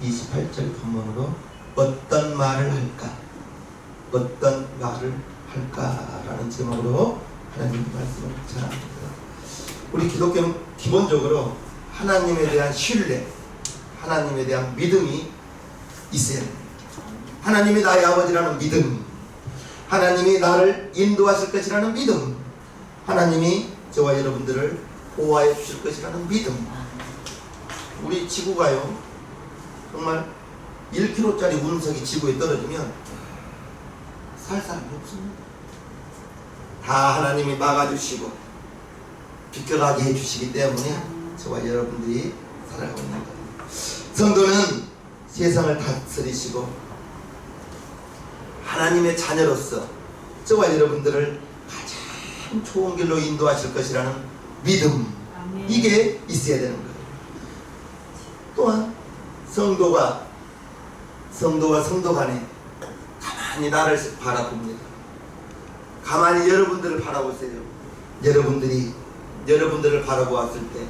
28절 본문으로 어떤 말을 할까? 어떤 말을 할까라는 제목으로 하나님의 말씀을 전합니다. 우리 기독교는 기본적으로 하나님에 대한 신뢰, 하나님에 대한 믿음이 있어야 됩니다. 하나님이 나의 아버지라는 믿음, 하나님이 나를 인도하실 것이라는 믿음, 하나님이 저와 여러분들을 보호하여 주실 것이라는 믿음. 우리 지구가요, 정말 1kg짜리 운석이 지구에 떨어지면 살 사람이 없습니다. 다 하나님이 막아주시고 비켜가게 해주시기 때문에 저와 여러분들이 살아가고 있는 거예요. 성도는 세상을 다스리시고 하나님의 자녀로서 저와 여러분들을 가장 좋은 길로 인도하실 것이라는 믿음, 이게 있어야 되는 거예요. 또한 성도가 성도 간에 가만히 나를 바라봅니다. 가만히 여러분들을 바라보세요. 여러분들을 바라보았을 때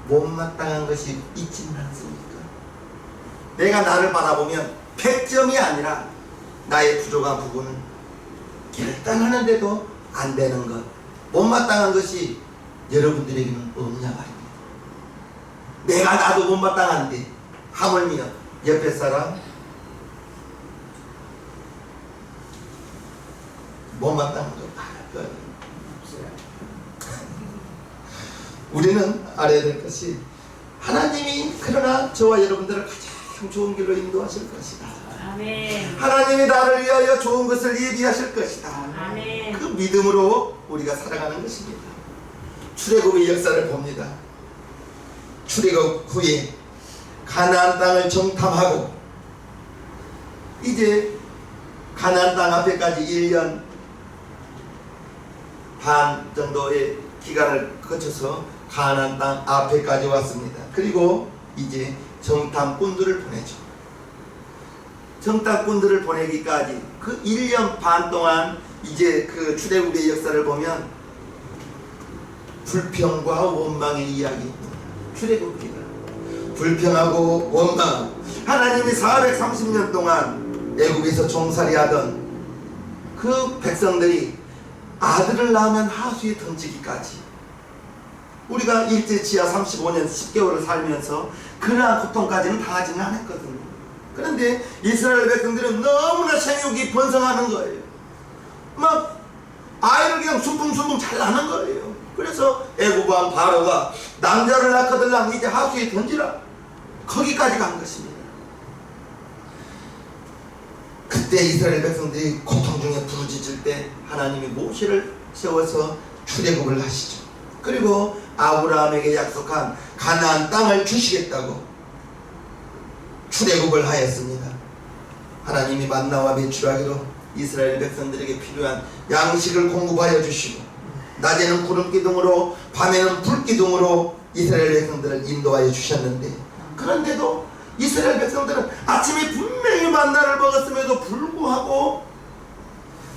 못마땅한 것이 있지는 않습니까? 내가 나를 바라보면 100점이 아니라 나의 부족한 부분은 결단하는데도 안 되는 것, 못마땅한 것이 여러분들에게는 없냐 말입니다. 내가 나도 못마땅한데 하물며 옆에 사람 못마땅한 거 없어요. 우리는 알아야 될 것이 하나님이 그러나 저와 여러분들을 가장 좋은 길로 인도하실 것이다. 아멘. 하나님이 나를 위하여 좋은 것을 예비하실 것이다. 아멘. 그 믿음으로 우리가 살아가는 것입니다. 출애굽의 역사를 봅니다. 출애굽 후에 가나안 땅을 정탐하고 이제 가나안 땅 앞에까지 1년 반 정도의 기간을 거쳐서 가나안 땅 앞에까지 왔습니다. 그리고 이제 정탐꾼들을 보내죠. 정탐꾼들을 보내기까지 그 1년 반 동안 이제 그 출애굽의 역사를 보면 불평과 원망의 이야기입니다. 출애굽기가 불평하고 원망. 하나님이 430년 동안 애굽에서 종살이하던 그 백성들이 아들을 낳으면 하수에 던지기까지, 우리가 일제 지하 35년 10개월을 살면서 그러한 고통까지는 당하지는 않았거든요. 그런데 이스라엘 백성들은 너무나 생육이 번성하는 거예요. 막 아이를 그냥 순풍순풍 잘 낳는 거예요. 그래서 애굽 왕 바로가 남자를 낳거들랑 이제 하수에 던지라, 거기까지 간 것입니다. 그때 이스라엘 백성들이 고통 중에 부르짖을 때 하나님이 모세를 세워서 출애굽을 하시죠. 그리고 아브라함에게 약속한 가나안 땅을 주시겠다고 출애굽을 하였습니다. 하나님이 만나와 메추라기로 이스라엘 백성들에게 필요한 양식을 공급하여 주시고 낮에는 구름 기둥으로 밤에는 불 기둥으로 이스라엘 백성들을 인도하여 주셨는데, 그런데도 이스라엘 백성들은 아침에 분명히 만나를 먹었음에도 불구하고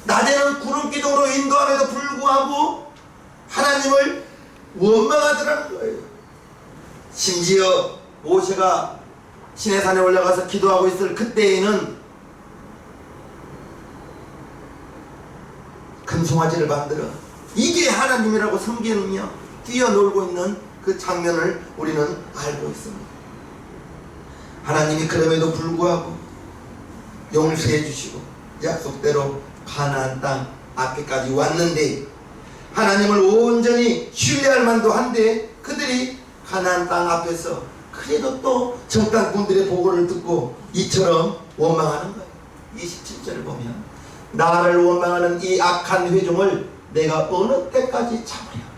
낮에는 구름 기둥으로 인도함에도 불구하고 하나님을 원망하더라는 거예요. 심지어 모세가 시내산에 올라가서 기도하고 있을 그때에는 금송아지를 만들어 이게 하나님이라고 섬기며 뛰어놀고 있는 그 장면을 우리는 알고 있습니다. 하나님이 그럼에도 불구하고 용서해 주시고 약속대로 가나안 땅 앞에까지 왔는데, 하나님을 온전히 신뢰할 만도 한데 그들이 가나안 땅 앞에서 그래도 또 정탐꾼들의 보고를 듣고 이처럼 원망하는 거예요. 27절을 보면 나를 원망하는 이 악한 회중을 내가 어느 때까지 참으랴.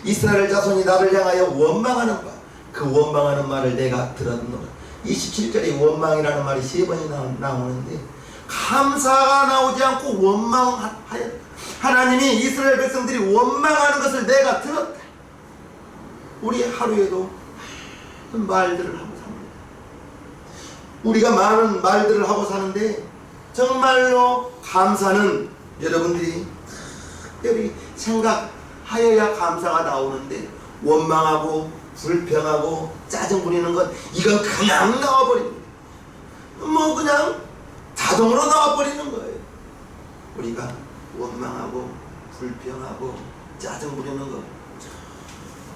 이스라엘 자손이 나를 향하여 원망하는 것, 그 원망하는 말을 내가 들었노라. 27절에 원망이라는 말이 3번이 나오는데 감사가 나오지 않고 원망하여, 하나님이 이스라엘 백성들이 원망하는 것을 내가 들었다. 우리 하루에도 많은 말들을 하고 삽니다. 우리가 많은 말들을 하고 사는데 정말로 감사는 여러분들이 특별히 생각하여야 감사가 나오는데 원망하고 불평하고 짜증 부리는 것, 이건 그냥 나와버립니다. 뭐 그냥 자동으로 나와버리는 거예요. 우리가 원망하고 불평하고 짜증 부리는 것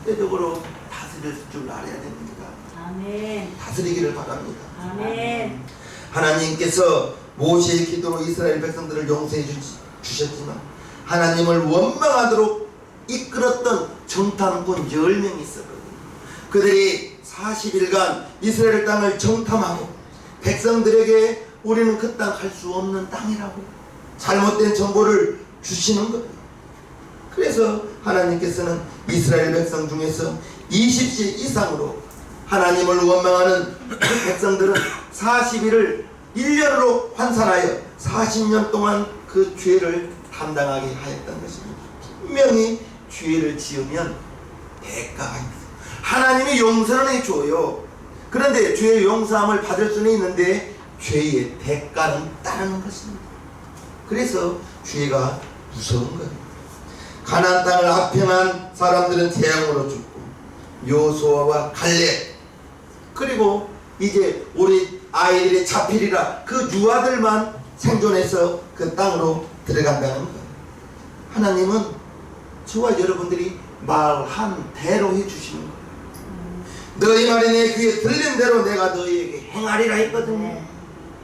때적으로 다스릴 줄 알아야 됩니다. 아멘. 다스리기를 바랍니다. 아멘. 하나님께서 모세의 기도로 이스라엘 백성들을 용서해 주셨지만 하나님을 원망하도록 이끌었던 정탐꾼 10명이 있었거든요. 그들이 40일간 이스라엘 땅을 정탐하고 백성들에게 우리는 그 땅 갈 수 없는 땅이라고 잘못된 정보를 주시는 거예요. 그래서 하나님께서는 이스라엘 백성 중에서 20세 이상으로 하나님을 원망하는 백성들은 40일을 1년으로 환산하여 40년 동안 그 죄를 담당하게 하였던 것입니다. 분명히 죄를 지으면 대가가 있어요. 하나님이 용서는 해줘요. 그런데 죄의 용서함을 받을 수는 있는데 죄의 대가는 따르는 것입니다. 그래서 죄가 무서운 거예요. 가나안 땅을 합평한 사람들은 재앙으로 죽고 여호수아와 갈렙 그리고 이제 우리 아이들이 잡히리라 그 유아들만 생존해서 그 땅으로 들어간다는 거예요. 하나님은 저와 여러분들이 말한 대로 해주시는 거예요. 너희 말이 내 귀에 들린 대로 내가 너희에게 행하리라 했거든요.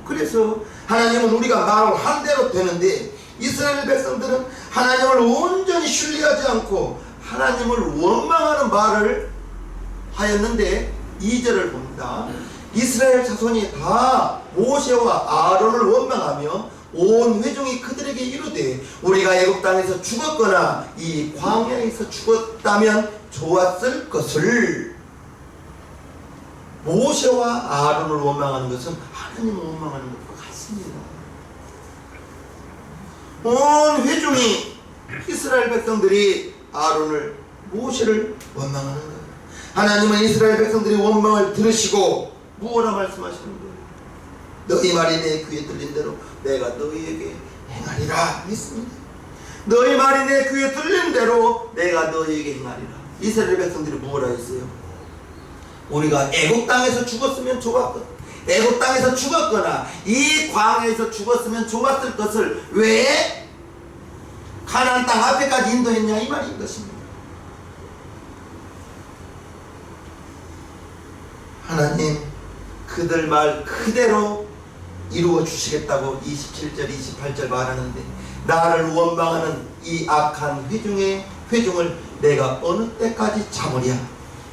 그래서 하나님은 우리가 말한 대로 되는데 이스라엘 백성들은 하나님을 온전히 신뢰하지 않고 하나님을 원망하는 말을 하였는데 2절을 봅니다. 이스라엘 자손이 다 모세와 아론을 원망하며 온 회중이 그들에게 이르되 우리가 애굽 땅에서 죽었거나 이 광야에서 죽었다면 좋았을 것을. 모세와 아론을 원망하는 것은 하나님을 원망하는 것과 같습니다. 온 회중이 이스라엘 백성들이 아론을 모세를 원망하는 거예요. 하나님은 이스라엘 백성들이 원망을 들으시고 무엇라 말씀하시는 거예요? 너희 말이 내 귀에 들린 대로 내가 너희에게 행하리라 했습니다. 너희 말이 내 귀에 들린 대로 내가 너희에게 행하리라. 이스라엘 백성들이 무엇라 했어요? 우리가 애굽 땅에서 죽었으면 좋았거든. 애굽 땅에서 죽었거나 이 광야에서 죽었으면 좋았을 것을 왜 가나안 땅 앞에까지 인도했냐 이 말인 것입니다. 하나님 그들 말 그대로 이루어 주시겠다고 27절 28절 말하는데 나를 원망하는 이 악한 회중을 내가 어느 때까지 참으랴.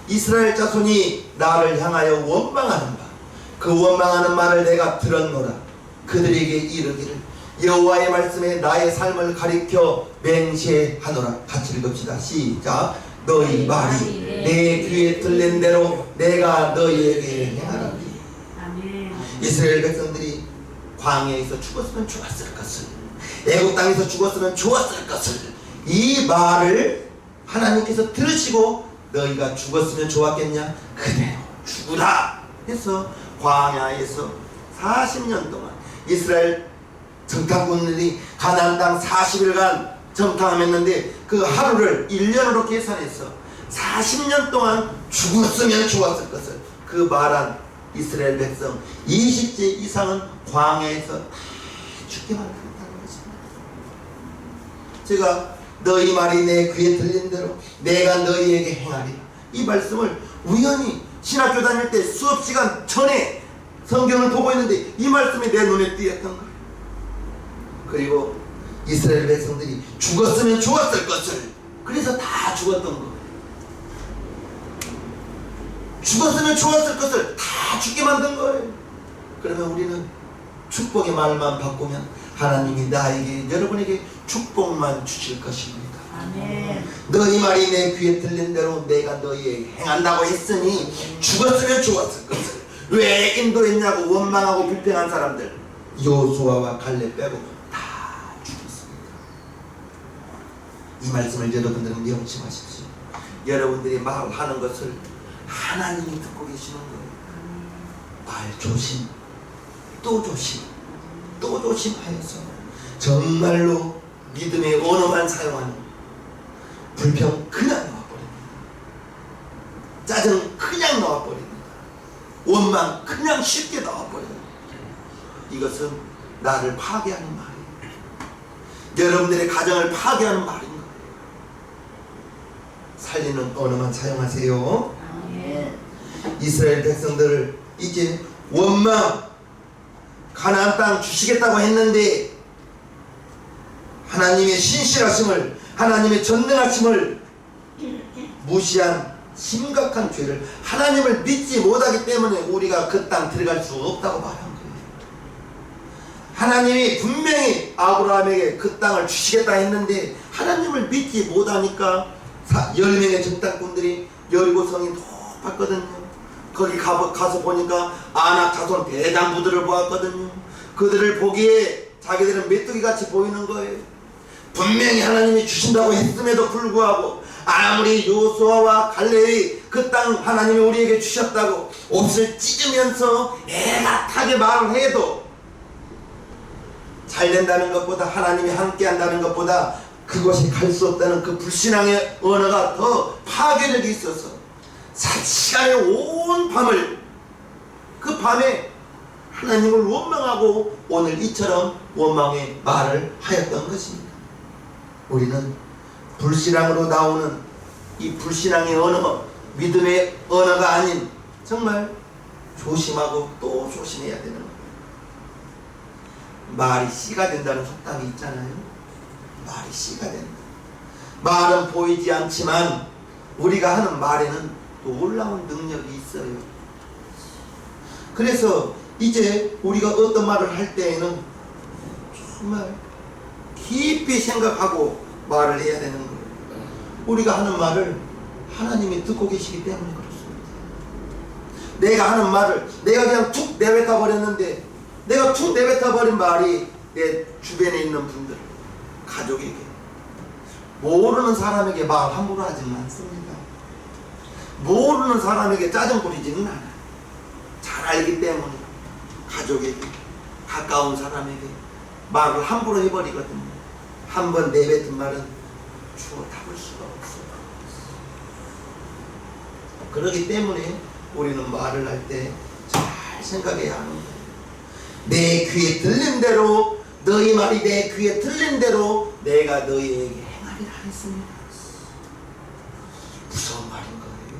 이스라엘 자손이 나를 향하여 원망하는 바 그 원망하는 말을 내가 들었노라. 그들에게 이르기를 여호와의 말씀에 나의 삶을 가리켜 맹세하노라. 같이 읽읍시다. 시작. 너희 말이 내 귀에 들린 대로 내가 너희에게 행하리니. 이스라엘 백성들이 광야에서 죽었으면 좋았을 것을 애굽 땅에서 죽었으면 좋았을 것을 이 말을 하나님께서 들으시고 너희가 죽었으면 좋았겠냐? 그대로 죽으라 해서 광야에서 40년 동안 이스라엘 정탐꾼들이 가나안 땅 40일간 정탐했는데 그 하루를 1년으로 계산해서 40년 동안 죽었으면 좋았을 것을 그 말한 이스라엘 백성 20세 이상은 광야에서 죽기만 했다는 것입니다. 제가 너희 말이 내 귀에 들린 대로 내가 너희에게 행하리라. 이 말씀을 우연히 신학교 다닐 때 수업시간 전에 성경을 보고 있는데 이 말씀이 내 눈에 띄었던 거예요. 그리고 이스라엘 백성들이 죽었으면 좋았을 것을 그래서 다 죽었던 거예요. 죽었으면 좋았을 것을 다 죽게 만든 거예요. 그러면 우리는 축복의 말만 바꾸면 하나님이 나에게 여러분에게 축복만 주실 것입니다. 아멘. 너희 말이 내 귀에 들린 대로 내가 너희에게 행한다고 했으니 죽었으면 좋았을 것을 왜 인도했냐고 원망하고 불평한 사람들 여호수아와 갈렙 빼고 다 죽었습니다. 이 말씀을 여러분들은 명심하십시오. 여러분들이 말하는 것을 하나님이 듣고 계시는 거예요. 말 조심, 또 조심, 또 조심하여서 정말로 믿음의 언어만 사용하는 불평 그냥 놓아버립니다. 짜증 그냥 나와버립니다. 원망 그냥 쉽게 나와버려요. 이것은 나를 파괴하는 말이에요. 여러분들의 가정을 파괴하는 말인 거예요. 살리는 언어만 사용하세요. 아멘. 이스라엘 백성들을 이제 원망, 가나안 땅 주시겠다고 했는데 하나님의 신실하심을, 하나님의 전능하심을 무시한 심각한 죄를, 하나님을 믿지 못하기 때문에 우리가 그 땅 들어갈 수 없다고 말한 거예요. 하나님이 분명히 아브라함에게 그 땅을 주시겠다 했는데 하나님을 믿지 못하니까 10명의 정탐꾼들이 여리고성이 높았거든요. 거기 가서 보니까 아낙 자손 대장부들을 보았거든요. 그들을 보기에 자기들은 메뚜기같이 보이는 거예요. 분명히 하나님이 주신다고 했음에도 불구하고 아무리 요수아와 갈렙이 그 땅 하나님이 우리에게 주셨다고 옷을 찢으면서 애타게 말을 해도 잘 된다는 것보다, 하나님이 함께 한다는 것보다 그것이 갈 수 없다는 그 불신앙의 언어가 더 파괴력이 있어서 4시간의 온 밤을, 그 밤에 하나님을 원망하고 오늘 이처럼 원망의 말을 하였던 것입니다. 우리는 불신앙으로 나오는 이 불신앙의 언어, 믿음의 언어가 아닌 정말 조심하고 또 조심해야 되는 거예요. 말이 씨가 된다는 속담이 있잖아요. 말이 씨가 된다. 말은 보이지 않지만 우리가 하는 말에는 놀라운 능력이 있어요. 그래서 이제 우리가 어떤 말을 할 때에는 정말 깊이 생각하고 말을 해야 되는 거예요. 우리가 하는 말을 하나님이 듣고 계시기 때문에 그렇습니다. 내가 하는 말을 내가 그냥 툭 내뱉어 버렸는데, 내가 툭 내뱉어 버린 말이 내 주변에 있는 분들, 가족에게, 모르는 사람에게 말 함부로 하지는 않습니다. 모르는 사람에게 짜증 부리지는 않아요. 잘 알기 때문에 가족에게, 가까운 사람에게 말을 함부로 해버리거든요. 한번 내뱉은 말은 주워 담을 수가 없어요. 그렇기 때문에 우리는 말을 할 때 잘 생각해야 하는 거예요. 내 귀에 들린 대로, 너희 말이 내 귀에 들린 대로 내가 너희에게 행하리라 했습니다. 무서운 말인 거예요.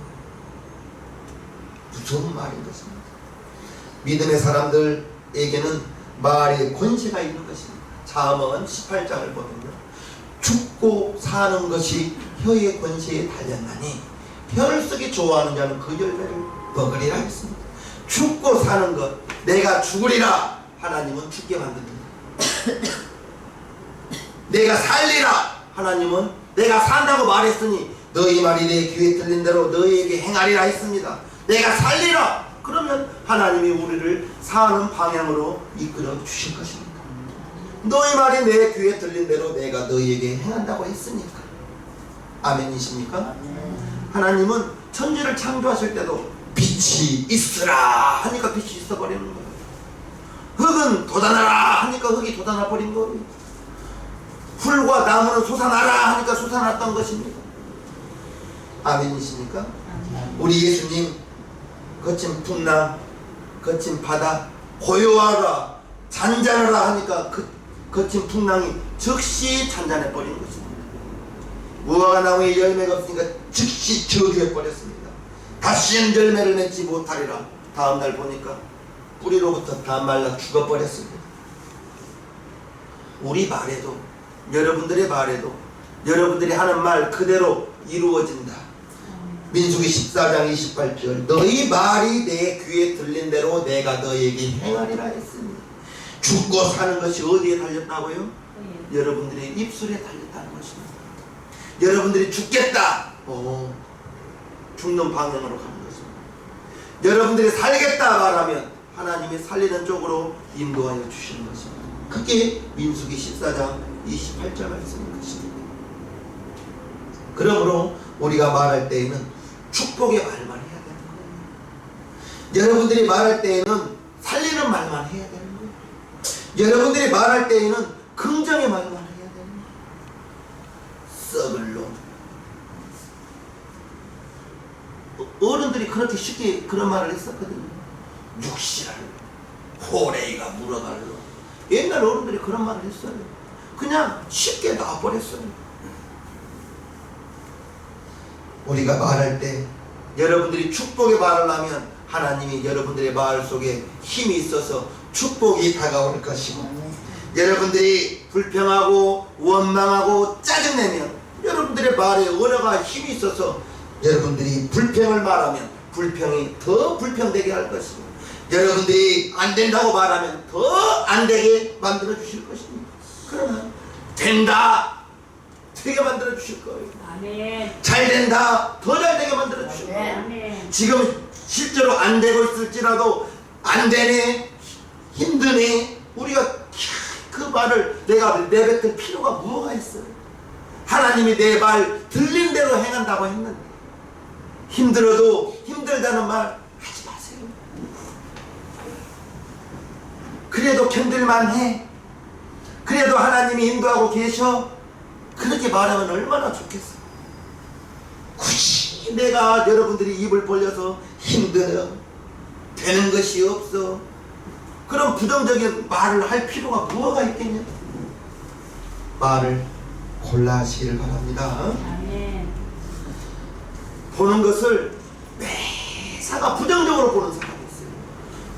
무서운 말인 것입니다. 믿음의 사람들에게는 말의 권세가 있는 것입니다. 잠언 18장을 보면요, 죽고 사는 것이 혀의 권세에 달렸나니 혀를 쓰기 좋아하는 자는 그 열매를 먹으리라 했습니다. 죽고 사는 것, 내가 죽으리라, 하나님은 죽게 만듭니다. 내가 살리라, 하나님은 내가 산다고 말했으니 너희 말이 내 귀에 들린 대로 너희에게 행하리라 했습니다. 내가 살리라, 그러면 하나님이 우리를 사는 방향으로 이끌어 주실 것입니다. 너희 말이 내 귀에 들린 대로 내가 너희에게 행한다고 했으니까. 아멘이십니까? 하나님은 천지를 창조하실 때도 빛이 있으라 하니까 빛이 있어 버리는 거예요. 흙은 돋아나라 하니까 흙이 돋아나 버린 거예요. 풀과 나무는 솟아나라 하니까 솟아났던 것입니다. 아멘이십니까? 우리 예수님 거친 풍랑, 거친 바다, 고요하라, 잔잔하라 하니까 그 거친 풍랑이 즉시 잔잔해 버린 것입니다. 무화과 나무에 열매가 없으니까 즉시 저주해 버렸습니다. 다시는 열매를 맺지 못하리라. 다음날 보니까 뿌리로부터 다 말라 죽어버렸습니다. 우리 말에도, 여러분들의 말에도 여러분들이 하는 말 그대로 이루어진다. 민수기 14장 28절, 너희 말이 내 귀에 들린 대로 내가 너희에게 행하리라 했으니, 죽고 사는 것이 어디에 달렸다고요? 여러분들의 입술에 달렸다는 것입니다. 여러분들이 죽겠다, 죽는 방향으로 가는 것입니다. 여러분들이 살겠다 말하면 하나님이 살리는 쪽으로 인도하여 주시는 것입니다. 그게 민수기 14장 28절 말씀인 것입니다. 그러므로 우리가 말할 때에는 축복의 말만 해야 되는 거예요. 여러분들이 말할 때에는 살리는 말만 해야 되는 거예요. 여러분들이 말할 때에는 긍정의 말만 해야 되는 거예요. 썩을 놈, 어른들이 그렇게 쉽게 그런 말을 했었거든요. 육시를 호레이가 물어달라. 옛날 어른들이 그런 말을 했어요. 그냥 쉽게 놔버렸어요. 우리가 말할 때 여러분들이 축복의 말을 하면 하나님이 여러분들의 말 속에 힘이 있어서 축복이 다가올 것이고, 여러분들이 불평하고 원망하고 짜증내면 여러분들의 말에 언어가 힘이 있어서 여러분들이 불평을 말하면 불평이 더 불평되게 할 것이고, 여러분들이 안 된다고 말하면 더 안 되게 만들어 주실 것입니다. 그러나 된다 되게 만들어 주실 거예요. 아멘. 잘 된다 더 잘 되게 만들어 주실 거예요. 아멘. 지금 실제로 안 되고 있을지라도 안 되네, 힘드네, 우리가 그 말을 내가 내뱉을 필요가 뭐가 있어요? 하나님이 내 말 들린 대로 행한다고 했는데, 힘들어도 힘들다는 말 하지 마세요. 그래도 견딜만 해. 그래도 하나님이 인도하고 계셔. 그렇게 말하면 얼마나 좋겠어. 굳이 내가 여러분들이 입을 벌려서 힘들어, 되는 것이 없어, 그런 부정적인 말을 할 필요가 뭐가 있겠냐. 말을 골라 하시기를 바랍니다. 아멘. 보는 것을 매사가 부정적으로 보는 사람이 있어요.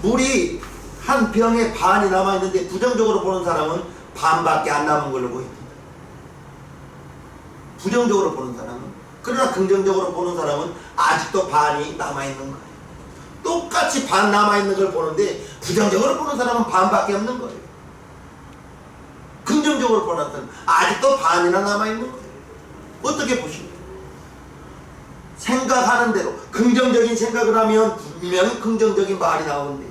물이 한 병에 반이 남아있는데 부정적으로 보는 사람은 반밖에 안 남은 걸로 보입니다. 부정적으로 보는 사람은. 그러나 긍정적으로 보는 사람은 아직도 반이 남아있는 거예요. 똑같이 반 남아있는 걸 보는데 부정적으로 보는 사람은 반밖에 없는 거예요. 긍정적으로 보는 사람은 아직도 반이나 남아있는 거예요. 어떻게 보십니까? 생각하는 대로 긍정적인 생각을 하면 분명히 긍정적인 말이 나오는데,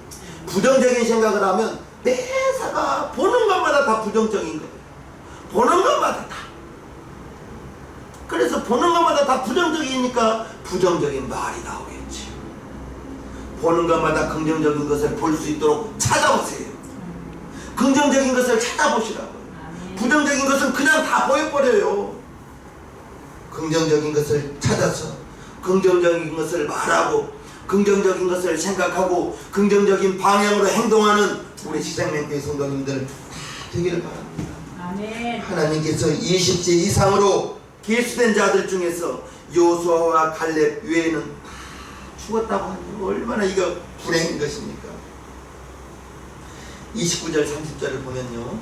부정적인 생각을 하면 매사가 보는 것마다 다 부정적인 거예요. 보는 것마다 다. 그래서 보는 것마다 다 부정적이니까 부정적인 말이 나오겠지. 보는 것마다 긍정적인 것을 볼 수 있도록 찾아보세요. 긍정적인 것을 찾아보시라고요. 부정적인 것은 그냥 다 보여버려요. 긍정적인 것을 찾아서 긍정적인 것을 말하고 긍정적인 것을 생각하고 긍정적인 방향으로 행동하는 우리 시생명교회 성도님들 다 되기를 바랍니다. 아멘. 하나님께서 20세 이상으로 계수된 자들 중에서 요수아와 갈렙 외에는 다 죽었다고 하니 얼마나 이거 불행인 것입니까? 29절 30절을 보면요,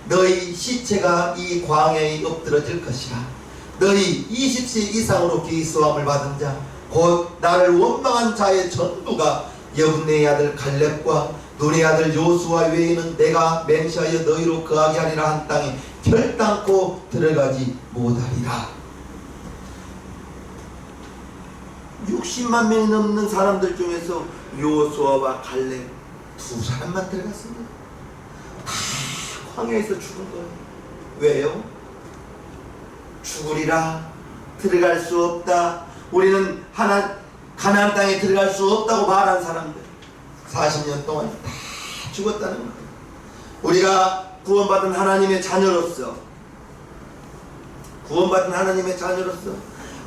너희 시체가 이 광야에 엎드러질 것이라. 너희 20세 이상으로 계수함을 받은 자 곧 나를 원망한 자의 전부가 여분네의 아들 갈렙과 눈의 아들 요수아 외에는 내가 맹세하여 너희로 거하게 하리라 한 땅에 결단코 들어가지 못하리라. 60만 명이 넘는 사람들 중에서 요수아와 갈렙 두 사람만 들어갔습니다. 다 광야에서 죽은 거예요. 왜요? 죽으리라, 들어갈 수 없다, 우리는 가나안 땅에 들어갈 수 없다고 말한 사람들 40년 동안 다 죽었다는 거예요. 우리가 구원받은 하나님의 자녀로서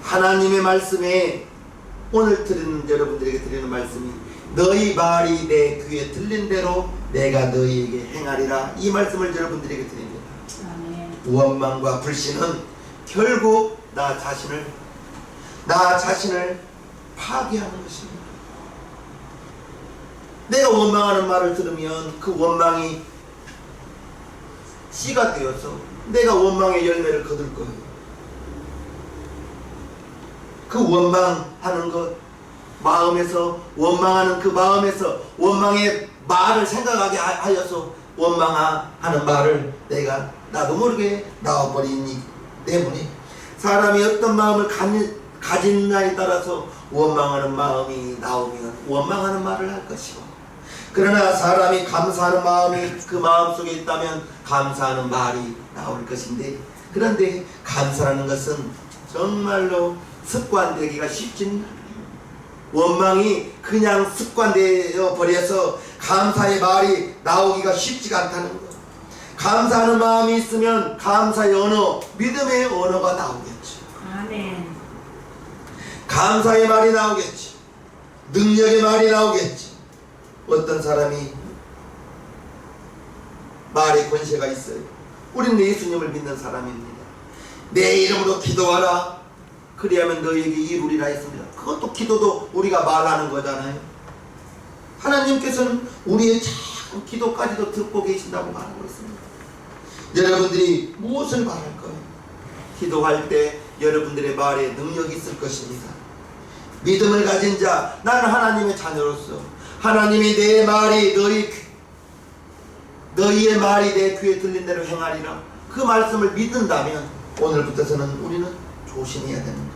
하나님의 말씀에 오늘 드리는 여러분들에게 드리는 말씀이 너희 말이 내 귀에 들린 대로 내가 너희에게 행하리라, 이 말씀을 여러분들에게 드립니다. 아멘. 원망과 불신은 결국 나 자신을 파괴하는 것입니다. 내가 원망하는 말을 들으면 그 원망이 씨가 되어서 내가 원망의 열매를 거둘 거예요. 그 원망하는 것 마음에서, 원망하는 그 마음에서 원망의 말을 생각하게 하여서 원망하는 말을 내가 나도 모르게 나와버리니 때문에 사람이 어떤 마음을 가진냐에 따라서 원망하는 마음이 나오면 원망하는 말을 할 것이고, 그러나 사람이 감사하는 마음이 그 마음속에 있다면 감사하는 말이 나올 것인데, 그런데 감사하는 것은 정말로 습관되기가 쉽지는 않아요. 원망이 그냥 습관되어 버려서 감사의 말이 나오기가 쉽지가 않다는 것. 감사하는 마음이 있으면 감사의 언어, 믿음의 언어가 나오겠죠. 아멘. 감사의 말이 나오겠지. 능력의 말이 나오겠지. 어떤 사람이 말에 권세가 있어요. 우리는 예수님을 믿는 사람입니다. 내 이름으로 기도하라. 그리하면 너에게 이루리라 했습니다. 그것도 기도도 우리가 말하는 거잖아요. 하나님께서는 우리의 작은 기도까지도 듣고 계신다고 말하고 있습니다. 여러분들이 무엇을 말할까요? 기도할 때 여러분들의 말에 능력이 있을 것입니다. 믿음을 가진 자, 나는 하나님의 자녀로서 하나님이 내 말이 너희의 말이 내 귀에 들린 대로 행하리라. 그 말씀을 믿는다면 오늘부터서는 우리는 조심해야 되는 거예요.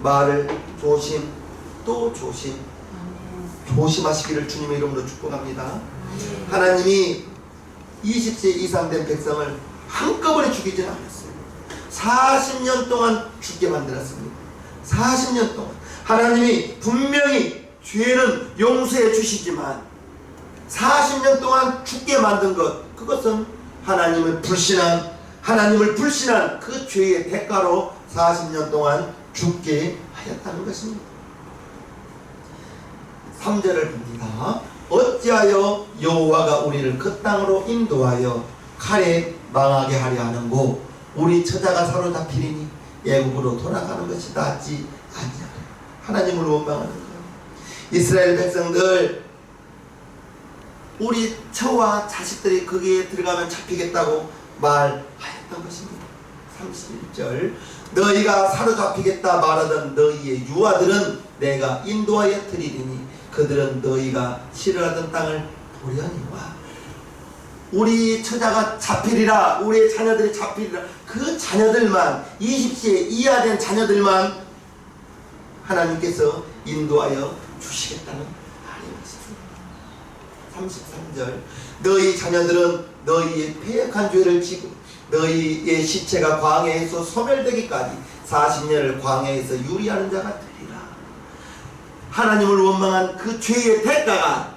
말을 조심 또 조심, 조심하시기를 주님의 이름으로 축복합니다. 하나님이 20세 이상 된 백성을 한꺼번에 죽이지는 않았어요. 40년 동안 죽게 만들었습니다. 40년 동안 하나님이 분명히 죄는 용서해 주시지만 40년 동안 죽게 만든 것, 그것은 하나님을 불신한 그 죄의 대가로 40년 동안 죽게 하였다는 것입니다. 3절을 봅니다. 어찌하여 여호와가 우리를 그 땅으로 인도하여 칼에 망하게 하려 하는고 우리 처자가 사로잡히리니 애국으로 돌아가는 것이 낫지 아니하라. 하나님을 원망하는 거예요. 이스라엘 백성들, 우리 처와 자식들이 거기에 들어가면 잡히겠다고 말하였던 것입니다. 31절 너희가 사로잡히겠다 말하던 너희의 유아들은 내가 인도하여 드리리니 그들은 너희가 싫어하던 땅을 보려니와. 우리 처자가 잡히리라, 우리의 자녀들이 잡히리라. 그 자녀들만, 20세 이하 된 자녀들만 하나님께서 인도하여 주시겠다는 말입니다. 33절 너희 자녀들은 너희의 패역한 죄를 지고 너희의 시체가 광야에서 소멸되기까지 40년을 광야에서 유리하는 자가 되리라. 하나님을 원망한 그 죄의 대가가,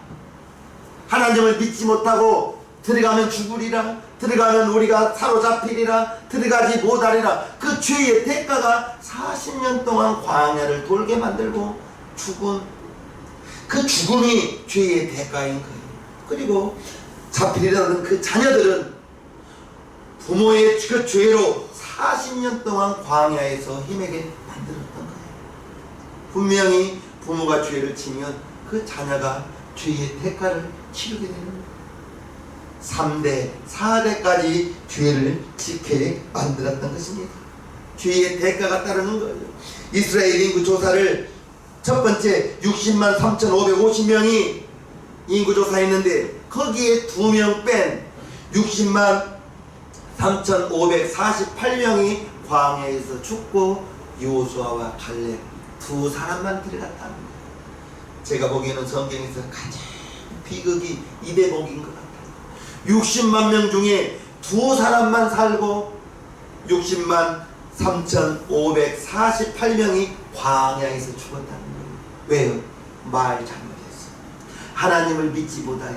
하나님을 믿지 못하고 들어가면 죽으리라, 들어가면 우리가 사로잡히리라, 들어가지 못하리라, 그 죄의 대가가 40년 동안 광야를 돌게 만들고 죽은 그 죽음이 죄의 대가인 거예요. 그리고 잡히리라는 그 자녀들은 부모의 그 죄로 40년 동안 광야에서 힘에게 만들었던 거예요. 분명히 부모가 죄를 지면 그 자녀가 죄의 대가를 치르게 되는 거예요. 3대, 4대까지 죄를 짓게 만들었던 것입니다. 죄의 대가가 따르는 거예요. 이스라엘 인구 조사를 첫 번째 60만 3,550명이 인구조사했는데 거기에 2명 뺀 60만 3,548명이 광야에서 죽고 여호수아와 갈렙 두 사람만 들어갔다는 거예요. 제가 보기에는 성경에서 가장 비극이 이 대목인 것 같아요. 60만 명 중에 두 사람만 살고 60만 3,548명이 광야에서 죽었다는 거예요. 왜요? 말 잘못했어요. 하나님을 믿지 못하여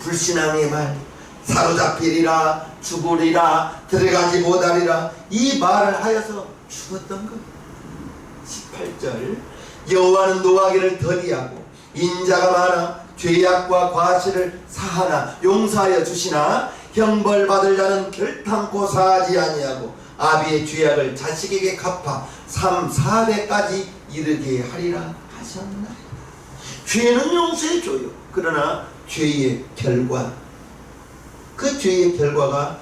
불신앙의 말, 사로잡히리라, 죽으리라, 들어가지 못하리라, 이 말을 하여서 죽었던 거예요. 18절 여호와는 노하기를 더디하고 인자가 많아 죄악과 과실을 사하나 용서하여 주시나 형벌받을 자는 결탄코 사하지 아니하고 아비의 죄악을 자식에게 갚아 3, 4대까지 이르게 하리라 하셨나이다. 죄는 용서해줘요. 그러나 죄의 결과, 그 죄의 결과가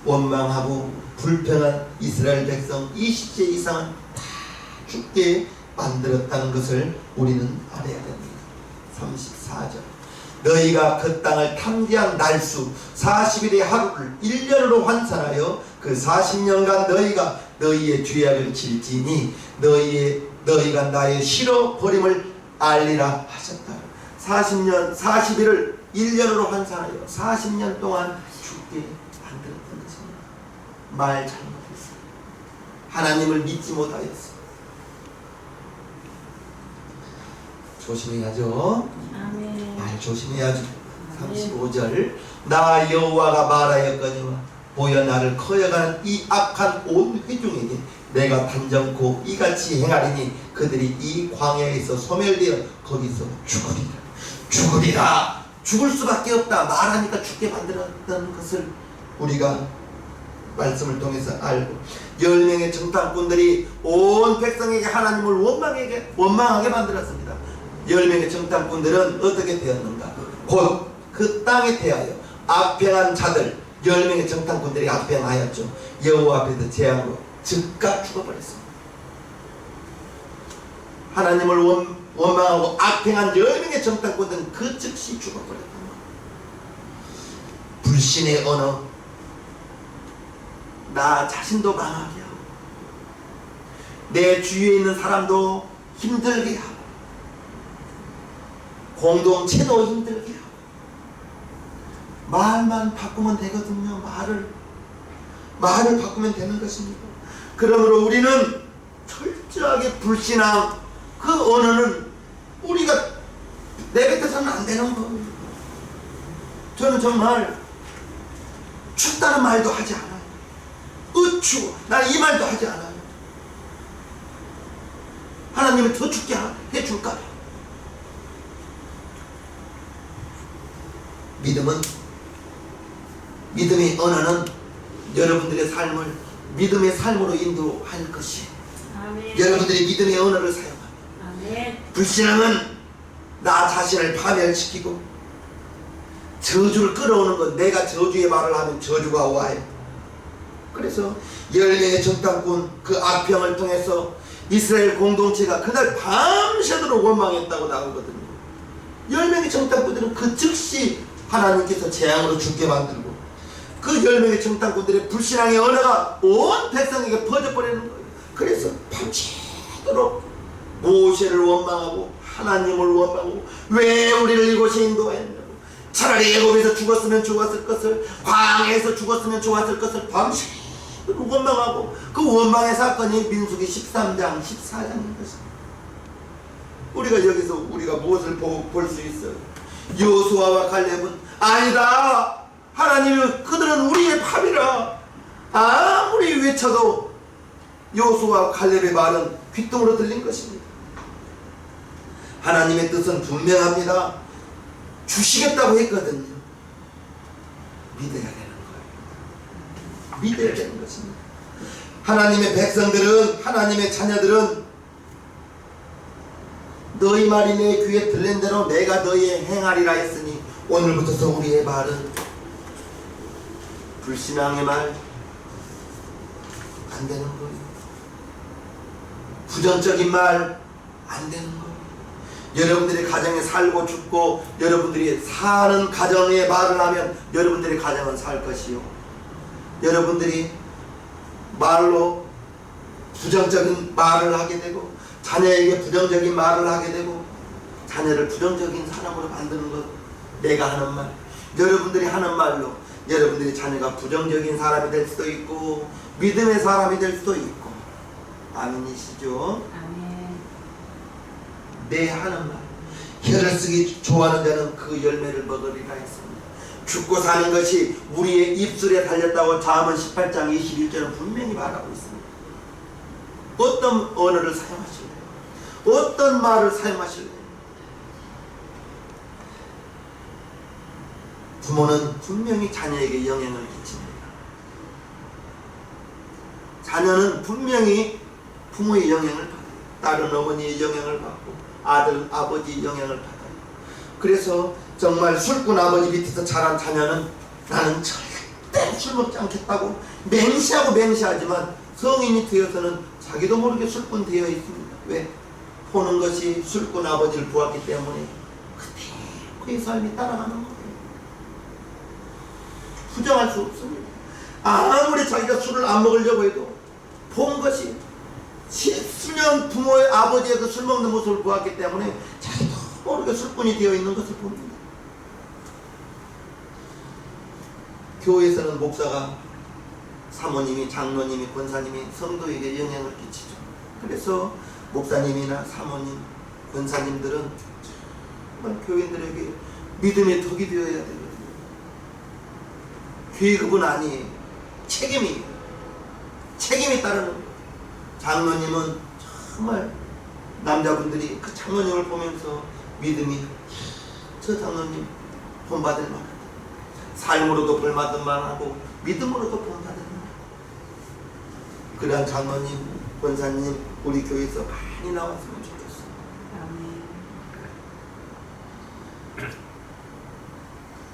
원망하고 불평한 이스라엘 백성 20세 이상은 다 죽게 만들었다는 것을 우리는 알아야 됩니다. 34절 너희가 그 땅을 탐지한 날수 40일의 하루를 1년으로 환산하여 그 40년간 너희가 너희의 죄악을 질지니 너희가 나의 싫어버림을 알리라 하셨다. 40일을 1년으로 환산하여 40년 동안 죽게 만들었던 것입니다. 말 잘못했어요. 하나님을 믿지 못하였어요. 조심해야죠. 아멘. 말 조심해야죠. 35절 나 여호와가 말하였거니와 보여 나를 커여가는 이 악한 온 회중에게 내가 단정코 이같이 행하리니 그들이 이 광야에서 소멸되어 거기서 죽으리라. 죽을 수밖에 없다. 말하니까 죽게 만들었던 것을 우리가 말씀을 통해서 알고, 10명의 정탐꾼들이 온 백성에게 하나님을 원망하게 만들었습니다. 10명의 정탐꾼들은 어떻게 되었는가? 곧 그 땅에 대하여 악행한 자들 10명의 정탐꾼들이 악행하였죠. 여호와 앞에서 재앙으로 즉각 죽어버렸습니다. 하나님을 원망하고 악행한 10명의 정탐꾼들은 그 즉시 죽어버렸던 거예요. 불신의 언어, 나 자신도 망하게 하고 내 주위에 있는 사람도 힘들게 하고 공동체도 힘들게 하고, 말만 바꾸면 되거든요. 말을 바꾸면 되는 것입니다. 그러므로 우리는 철저하게 불신한 그 언어는 우리가 내뱉어서는 안 되는 거예요. 저는 정말 춥다는 말도 하지 않아요. 추워, 나는 이 말도 하지 않아요. 하나님은 더 춥게 해줄까? 믿음의 언어는 여러분들의 삶을 믿음의 삶으로 인도할 것이에요. 아멘. 여러분들이 믿음의 언어를 사용합니다. 아멘. 불신앙은 나 자신을 파멸시키고 저주를 끌어오는 것. 내가 저주의 말을 하면 저주가 와요. 그래서 10명의 정탐꾼 그 악평을 통해서 이스라엘 공동체가 그날 밤새도록 원망했다고 나오거든요. 10명의 정탐꾼들은 그 즉시 하나님께서 재앙으로 죽게 만들고, 그 10명의 정탐꾼들의 불신앙의 언어가 온 백성에게 퍼져버리는 거예요. 그래서 밤새도록 모세를 원망하고 하나님을 원망하고, 왜 우리를 이곳에 인도하였냐고, 차라리 애굽에서 죽었으면 좋았을 것을, 광야에서 죽었으면 좋았을 것을 밤새도록 원망하고, 그 원망의 사건이 민수기 13장 14장인 것입니다. 우리가 여기서 우리가 무엇을 볼 수 있어요? 여호수아와 갈렙은 아니다, 하나님은 그들은 우리의 밥이라 아무리 외쳐도 여호수아와 갈렙의 말은 귓등으로 들린 것입니다. 하나님의 뜻은 분명합니다. 주시겠다고 했거든요. 믿어야 되는 거예요. 믿어야 되는 것입니다. 하나님의 백성들은, 하나님의 자녀들은 너희 말이 내 귀에 들린 대로 내가 너희의 행하리라 했으니, 오늘부터 우리의 말은 불신앙의 말 안 되는 거예요. 부정적인 말 안 되는 거예요. 여러분들이 가정에 살고 죽고 여러분들이 사는 가정의 말을 하면 여러분들의 가정은 살 것이요, 여러분들이 말로 부정적인 말을 하게 되고 자녀에게 부정적인 말을 하게 되고 자녀를 부정적인 사람으로 만드는 것, 내가 하는 말, 여러분들이 하는 말로 여러분들이 자녀가 부정적인 사람이 될 수도 있고 믿음의 사람이 될 수도 있고. 아멘이시죠? 아멘. 내 하는 말, 혀를 쓰기 좋아하는 자는 그 열매를 먹으리라 했습니다. 죽고 사는 것이 우리의 입술에 달렸다고 잠언 18장 21절은 분명히 말하고 있습니다. 어떤 언어를 사용하실래요? 어떤 말을 사용하실래요? 부모는 분명히 자녀에게 영향을 끼칩니다. 자녀는 분명히 부모의 영향을 받아요. 딸은 어머니의 영향을 받고 아들은 아버지의 영향을 받아요. 그래서 정말 술꾼 아버지 밑에서 자란 자녀는 나는 절대 술 먹지 않겠다고 맹세하지만 성인이 되어서는 자기도 모르게 술꾼 되어 있습니다. 왜? 보는 것이 술꾼 아버지를 보았기 때문에 그의 삶이 따라가는 거예요. 부정할 수 없습니다. 아무리 자기가 술을 안 먹으려고 해도 본 것이 수년 부모의 아버지의 그 술 먹는 모습을 보았기 때문에 자기도 모르게 술꾼이 되어 있는 것을 봅니다. 교회에서는 목사가, 사모님이, 장로님이, 권사님이 성도에게 영향을 끼치죠. 그래서 목사님이나 사모님, 권사님들은 정말 교인들에게 믿음의 덕이 되어야 되거든요. 계급은 아니에요. 책임이 따르는 거예요. 장로님은 정말 남자분들이 그 장로님을 보면서 믿음이 저 장로님 본받을 만하다. 삶으로도 볼받을 만하고 믿음으로도 본받을 만하다. 그러한 장로님, 권사님 우리 교회에서 많이 나왔으면 좋겠어.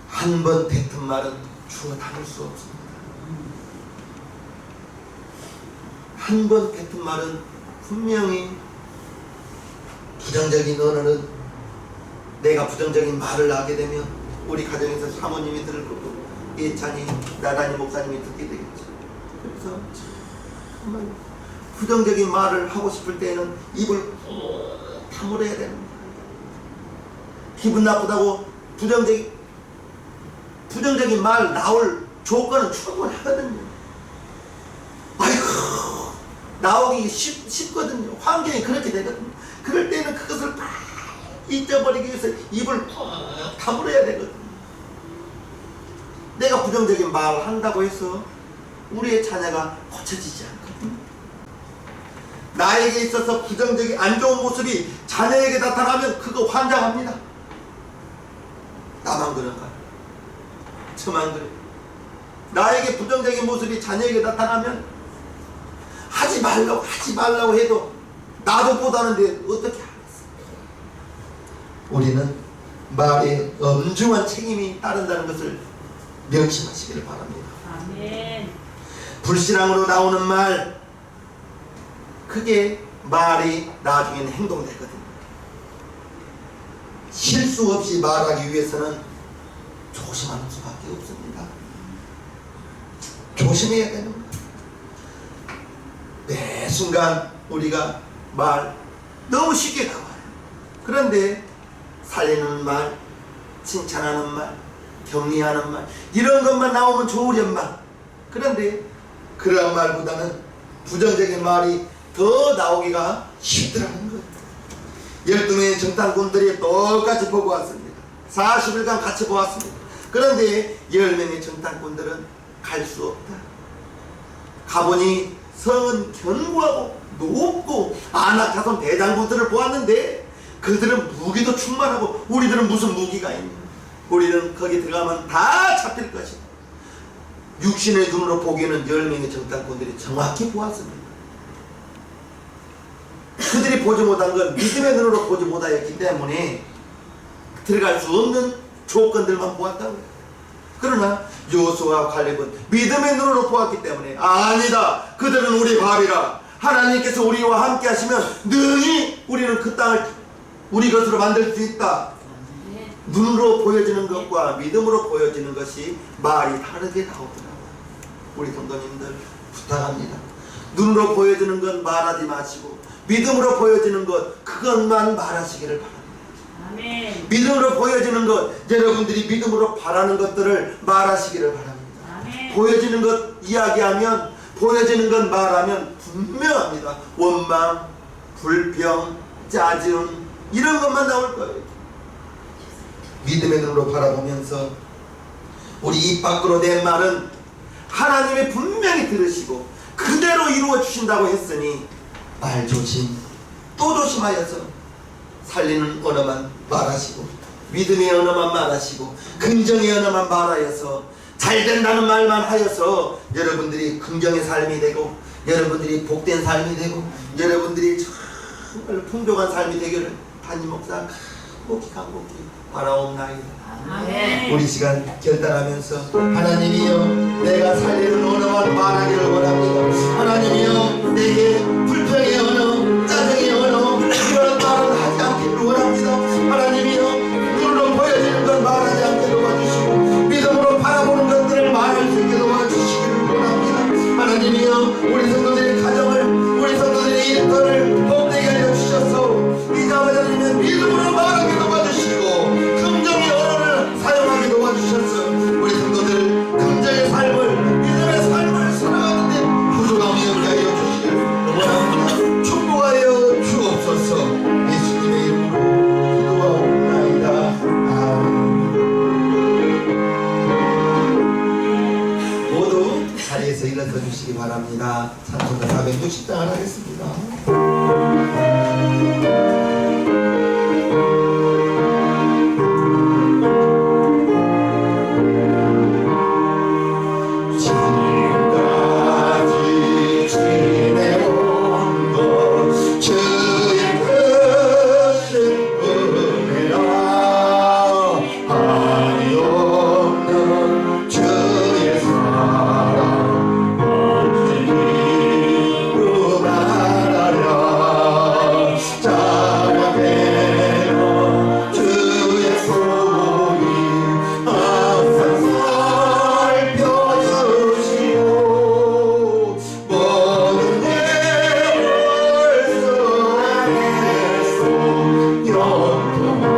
한 번 뱉은 말은 주워 담을 수 없습니다. 한 번 뱉은 말은 분명히 부정적인 언어는 내가 부정적인 말을 하게 되면 우리 가정에서 사모님이 들을 거고 예찬이 나단이 목사님이 듣게 되겠죠. 그래서 정말 부정적인 말을 하고 싶을 때에는 입을 꾹 다물어야 됩니다. 기분 나쁘다고 부정적인 말 나올 조건은 충분하거든요. 아이고 나오기 쉽거든요. 환경이 그렇게 되거든요. 그럴 때는 그것을 다 잊어버리기 위해서 입을 푹 다물어야 되거든요. 내가 부정적인 말을 한다고 해서 우리의 자녀가 고쳐지지 않거든요. 나에게 있어서 부정적인 안 좋은 모습이 자녀에게 나타나면 그거 환장합니다. 나만 그런가? 저만 그래? 나에게 부정적인 모습이 자녀에게 나타나면 하지 말라고 해도 나도 못하는데 어떻게 하겠어? 우리는 말에 엄중한 책임이 따른다는 것을 명심하시기를 바랍니다. 아멘. 불신앙으로 나오는 말, 그게 말이 나중에는 행동되거든요. 실수 없이 말하기 위해서는 조심하는 수밖에 없습니다. 조심해야 되는 거예요. 매 순간 우리가 말 너무 쉽게 나와요. 그런데 살리는 말, 칭찬하는 말, 격려하는 말 이런 것만 나오면 좋으련만, 그런데 그러한 말보다는 부정적인 말이 더 나오기가 쉽더라는 거예요. 12명의 정탐꾼들이 똑같이 보고 왔습니다. 40일간 같이 보았습니다. 그런데 10명의 정탐꾼들은 갈 수 없다. 가보니 성은 견고하고 높고 아낙 자손 대장부들을 보았는데 그들은 무기도 충만하고 우리들은 무슨 무기가 있냐. 우리는 거기 들어가면 다 잡힐 것이다. 육신의 눈으로 보기에는 10명의 정탐꾼들이 정확히 보았습니다. 그들이 보지 못한 건 믿음의 눈으로 보지 못하였기 때문에 들어갈 수 없는 조건들만 보았다고요. 그러나 여호수아와 칼렙은 믿음의 눈으로 보았기 때문에 아니다, 그들은 우리 밥이라, 하나님께서 우리와 함께 하시면 능히 우리는 그 땅을 우리 것으로 만들 수 있다. 눈으로 보여지는 것과 믿음으로 보여지는 것이 말이 다르게 나오더라고요. 우리 성도님들 부탁합니다. 눈으로 보여지는 건 말하지 마시고 믿음으로 보여지는 것, 그것만 말하시기를 바랍니다. 아멘. 믿음으로 보여지는 것, 여러분들이 믿음으로 바라는 것들을 말하시기를 바랍니다. 아멘. 보여지는 것 이야기하면, 보여지는 것 말하면 분명합니다. 원망, 불평, 짜증 이런 것만 나올 거예요. 믿음의 눈으로 바라보면서 우리 입 밖으로 낸 말은 하나님이 분명히 들으시고 그대로 이루어 주신다고 했으니 말 조심, 또 조심하여서 살리는 언어만 말하시고 믿음의 언어만 말하시고 긍정의 언어만 말하여서 잘 된다는 말만 하여서 여러분들이 긍정의 삶이 되고 여러분들이 복된 삶이 되고 여러분들이 정말 풍족한 삶이 되기를 담임 목사 간곡히 바라옵나이다. 아멘. 우리 시간 결단하면서 하나님이여, 내가 살리는 언어만 말하기를 원합니다. 하나님이여, 내게 불평의 언어, 짜증의 언어 이런 말은 하지 않기를 원합니다. 하나님이여, 눈으로 보여지는 것 말하지 않게 도와주시고 믿음으로 바라보는 것들을 말할 수 있게 도와주시기를 원합니다. 하나님이여, 우리 성도들의 가정을, 우리 성도들의 일터를 복되게 하여 주셔서 이자마자면 믿음으로 말하게 도와주시고 긍정의 언어를 사용하게 도와주셔서 우리 성도들 긍정의 삶을, 믿음의 삶을 살아가는데 부족함이 없게 하여 주시기를 원합니다. 영통